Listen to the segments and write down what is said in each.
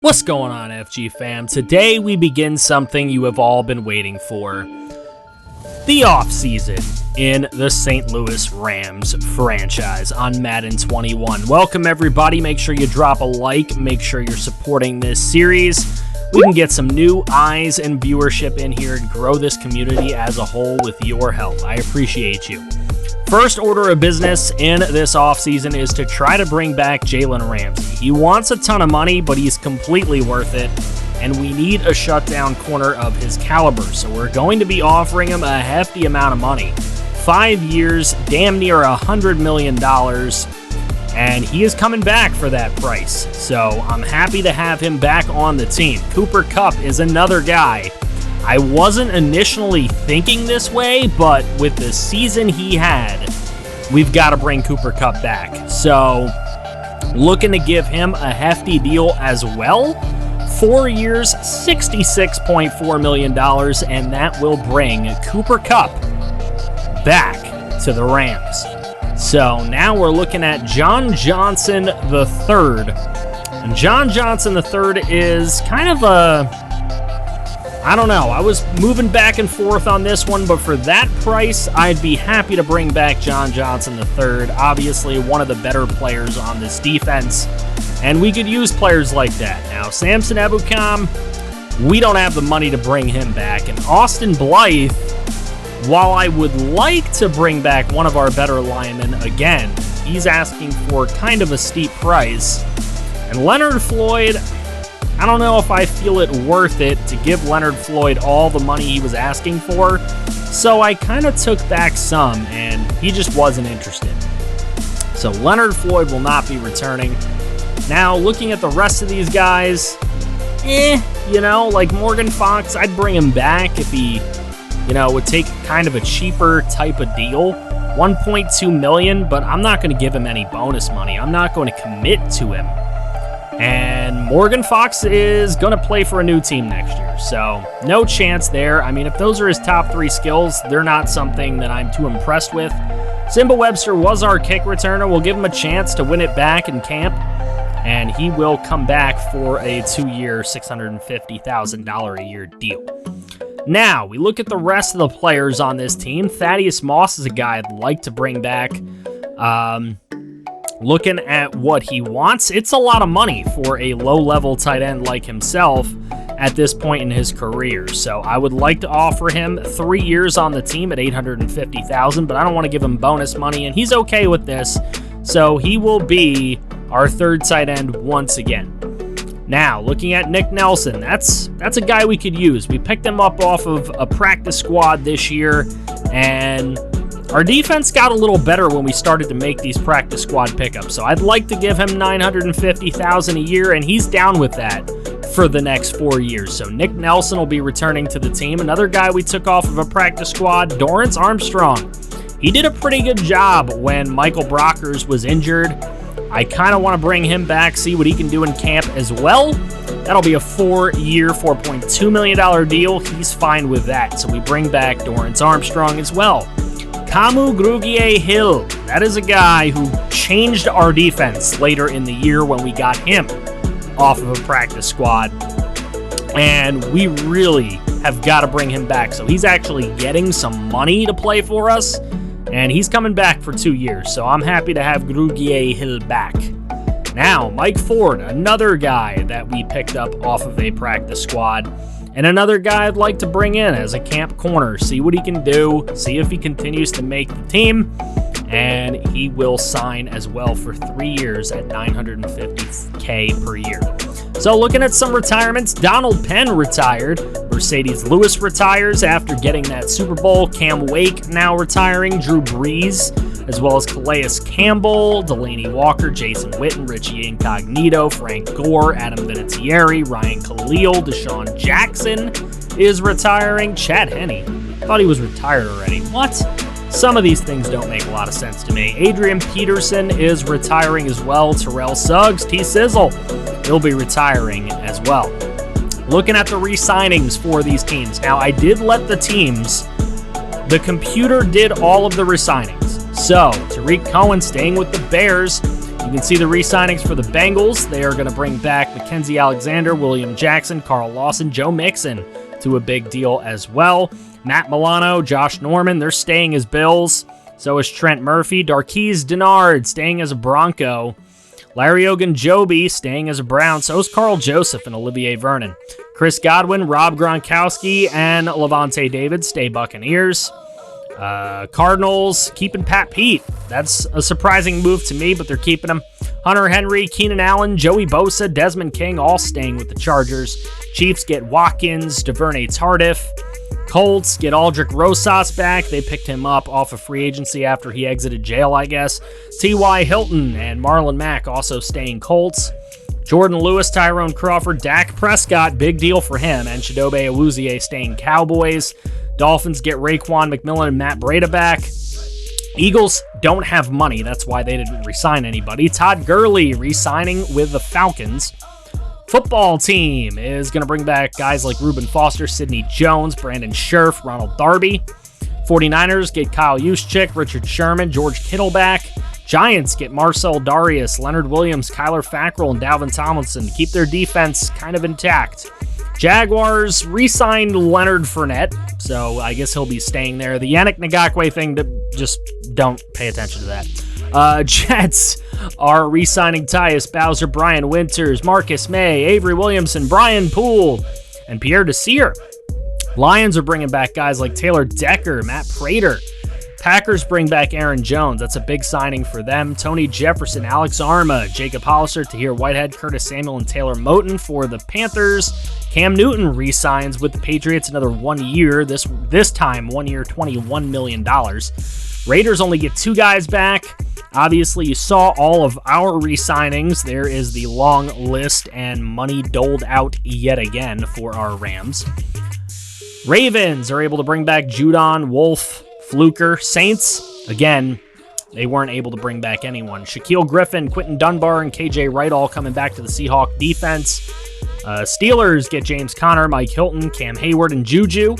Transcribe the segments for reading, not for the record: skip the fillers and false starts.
What's going on, FG fam? Today we begin something you have all been waiting for. The offseason in the St. Louis Rams franchise on Madden 21. Welcome everybody. Make sure you drop a like. Make sure you're supporting this series. We can get some new eyes and viewership in here and grow this community as a whole with your help. I appreciate you. First order of business in this offseason is to try to bring back Jalen Ramsey. He wants a ton of money, but he's completely worth it, and we need a shutdown corner of his caliber, so we're going to be offering him a hefty amount of money. 5 years, damn near $100 million, and he is coming back for that price, so I'm happy to have him back on the team. Cooper Kupp is another guy. I wasn't initially thinking this way, but with the season he had, we've got to bring Cooper Kupp back. So, looking to give him a hefty deal as well. 4 years, $66.4 million, and that will bring Cooper Kupp back to the Rams. So, now we're looking at John Johnson III. And John Johnson III is kind of I don't know. I was moving back and forth on this one, but for that price, I'd be happy to bring back John Johnson III. Obviously, one of the better players on this defense, and we could use players like that. Now, Samson Ebukam, we don't have the money to bring him back. And Austin Blythe, while I would like to bring back one of our better linemen again, he's asking for kind of a steep price. And Leonard Floyd, I don't know if I feel it worth it to give Leonard Floyd all the money he was asking for, so I kind of took back some, and he just wasn't interested. So Leonard Floyd will not be returning. Now, looking at the rest of these guys, like Morgan Fox, I'd bring him back if he, would take kind of a cheaper type of deal. $1.2 million, but I'm not going to give him any bonus money. I'm not going to commit to him. And Morgan Fox is going to play for a new team next year, so no chance there. I mean, if those are his top 3 skills, they're not something that I'm too impressed with. Simba Webster was our kick returner. We'll give him a chance to win it back in camp, and he will come back for a 2-year, $650,000 a year deal. Now, we look at the rest of the players on this team. Thaddeus Moss is a guy I'd like to bring back. Looking at what he wants, it's a lot of money for a low-level tight end like himself at this point in his career. So I would like to offer him 3 years on the team at $850,000, but I don't want to give him bonus money, and he's okay with this. So he will be our third tight end once again. Now, looking at Nick Nelson, that's a guy we could use. We picked him up off of a practice squad this year, and our defense got a little better when we started to make these practice squad pickups, so I'd like to give him $950,000 a year, and he's down with that for the next 4 years. So Nick Nelson will be returning to the team. Another guy we took off of a practice squad, Dorrance Armstrong. He did a pretty good job when Michael Brockers was injured. I kind of want to bring him back, see what he can do in camp as well. That'll be a 4-year, $4.2 million deal. He's fine with that, so we bring back Dorrance Armstrong as well. Kamu Grugier-Hill, that is a guy who changed our defense later in the year when we got him off of a practice squad, and we really have got to bring him back. So he's actually getting some money to play for us, and he's coming back for 2 years, so I'm happy to have Grugier-Hill back. Now, Mike Ford, another guy that we picked up off of a practice squad, and another guy I'd like to bring in as a camp corner, see what he can do, see if he continues to make the team, and he will sign as well for 3 years at $950K per year. So looking at some retirements, Donald Penn retired, Mercedes Lewis retires after getting that Super Bowl, Cam Wake now retiring, Drew Brees, as well as Calais Campbell, Delaney Walker, Jason Witten, Richie Incognito, Frank Gore, Adam Vinatieri, Ryan Khalil, Deshaun Jackson is retiring, Chad Henne, thought he was retired already, what? Some of these things don't make a lot of sense to me. Adrian Peterson is retiring as well, Terrell Suggs, T-Sizzle, he'll be retiring as well. Looking at the re-signings for these teams. Now, I did let the teams, the computer did all of the re-signings. So, Tariq Cohen staying with the Bears. You can see the re-signings for the Bengals. They are going to bring back Mackenzie Alexander, William Jackson, Carl Lawson, Joe Mixon to a big deal as well. Matt Milano, Josh Norman, they're staying as Bills. So is Trent Murphy. Darqueze Dennard staying as a Bronco. Larry Ogunjobi staying as a Brown. So is Carl Joseph and Olivier Vernon. Chris Godwin, Rob Gronkowski, and Levante David stay Buccaneers. Cardinals keeping Pat Pete. That's a surprising move to me, but they're keeping him. Hunter Henry, Keenan Allen, Joey Bosa, Desmond King, all staying with the Chargers. Chiefs get Watkins, DuVernay Tardif. Colts get Aldrick Rosas back. They picked him up off of free agency after he exited jail, I guess. T.Y. Hilton and Marlon Mack also staying Colts. Jordan Lewis, Tyrone Crawford, Dak Prescott, big deal for him. And Chidobe Awuzie staying Cowboys. Dolphins get Raekwon McMillan and Matt Breida back. Eagles don't have money. That's why they didn't re-sign anybody. Todd Gurley re-signing with the Falcons. Football team is going to bring back guys like Reuben Foster, Sidney Jones, Brandon Scherf, Ronald Darby. 49ers get Kyle Juszczyk, Richard Sherman, George Kittle back. Giants get Marcel Darius, Leonard Williams, Kyler Fackrell, and Dalvin Tomlinson to keep their defense kind of intact. Jaguars re-signed Leonard Fournette, so I guess he'll be staying there. The Yannick Ngakoue thing, just don't pay attention to that. Jets are re-signing Tyus Bowser, Brian Winters, Marcus May, Avery Williamson, Brian Poole, and Pierre Desir. Lions are bringing back guys like Taylor Decker, Matt Prater. Packers bring back Aaron Jones. That's a big signing for them. Tony Jefferson, Alex Arma, Jacob Hollister, Tahir Whitehead, Curtis Samuel, and Taylor Moton for the Panthers. Cam Newton re-signs with the Patriots another 1 year. This time, 1 year, $21 million. Raiders only get 2 guys back. Obviously, you saw all of our re-signings. There is the long list and money doled out yet again for our Rams. Ravens are able to bring back Judon, Wolf, Fluker. Saints, again, they weren't able to bring back anyone. Shaquille Griffin, Quentin Dunbar, and KJ Wright all coming back to the Seahawk defense. Steelers get James Conner, Mike Hilton, Cam Hayward, and Juju.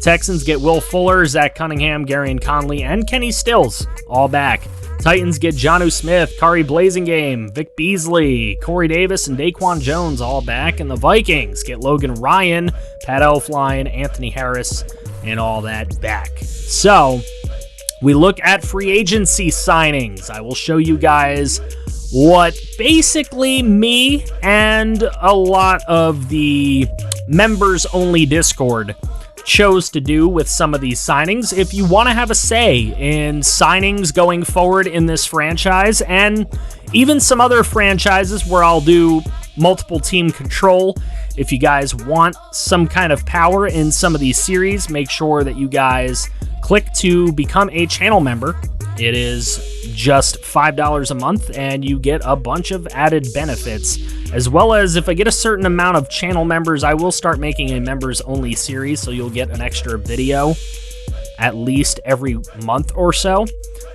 Texans get Will Fuller, Zach Cunningham, Garyon Conley, and Kenny Stills, all back. Titans get Jonnu Smith, Kari Blasingame, Vic Beasley, Corey Davis, and Daquan Jones, all back. And the Vikings get Logan Ryan, Pat Elflein, Anthony Harris, and all that back. So, we look at free agency signings. I will show you guys what basically me and a lot of the members-only Discord chose to do with some of these signings. If you want to have a say in signings going forward in this franchise, and even some other franchises where I'll do multiple team control, if you guys want some kind of power in some of these series, make sure that you guys click to become a channel member. It is just $5 a month, and you get a bunch of added benefits. As well as if I get a certain amount of channel members, I will start making a members-only series, so you'll get an extra video at least every month or so.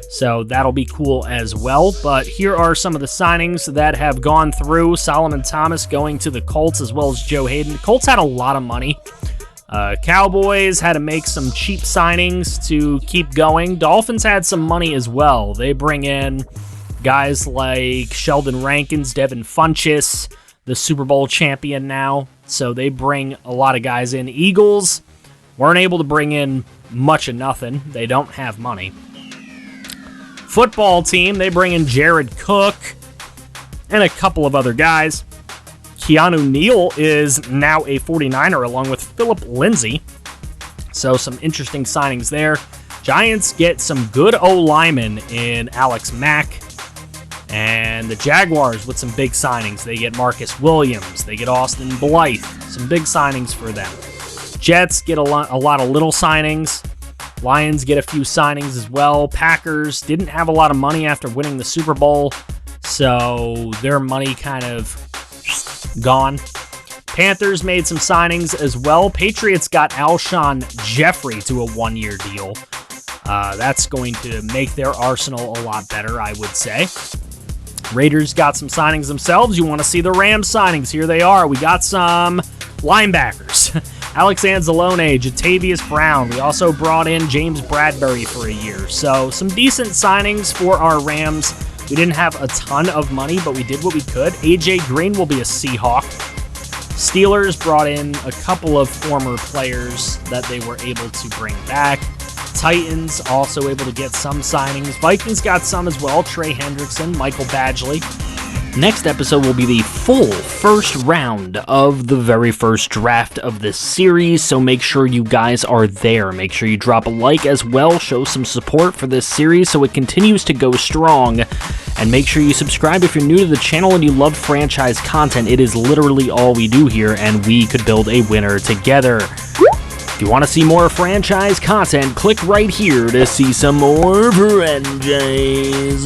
So that'll be cool as well. But here are some of the signings that have gone through. Solomon Thomas going to the Colts, as well as Joe Hayden. The Colts had a lot of money. Cowboys had to make some cheap signings to keep going. Dolphins had some money as well. They bring in guys like Sheldon Rankins, Devin Funchess, the Super Bowl champion now. So they bring a lot of guys in. Eagles weren't able to bring in much of nothing. They don't have money. Football team, they bring in Jared Cook and a couple of other guys. Keanu Neal is now a 49er along with Philip Lindsay. So some interesting signings there. Giants get some good O-linemen in Alex Mack. And the Jaguars with some big signings. They get Marcus Williams. They get Austin Blythe. Some big signings for them. Jets get a lot of little signings. Lions get a few signings as well. Packers didn't have a lot of money after winning the Super Bowl, so their money kind of gone. Panthers made some signings as well. Patriots got Alshon Jeffrey to a 1-year deal. That's going to make their arsenal a lot better, I would say. Raiders got some signings themselves. You want to see the Rams signings? Here they are. We got some linebackers. Alex Anzalone, Jatavius Brown. We also brought in James Bradbury for a year. So some decent signings for our Rams We didn't have a ton of money, but we did what we could. AJ Green will be a Seahawk. Steelers brought in a couple of former players that they were able to bring back. Titans also able to get some signings. Vikings got some as well. Trey Hendrickson, Michael Badgley. Next episode will be the full first round of the very first draft of this series, so make sure you guys are there. Make sure you drop a like as well, show some support for this series so it continues to go strong, and make sure you subscribe if you're new to the channel and you love franchise content. It is literally all we do here, and we could build a winner together. If you want to see more franchise content, click right here to see some more franchise.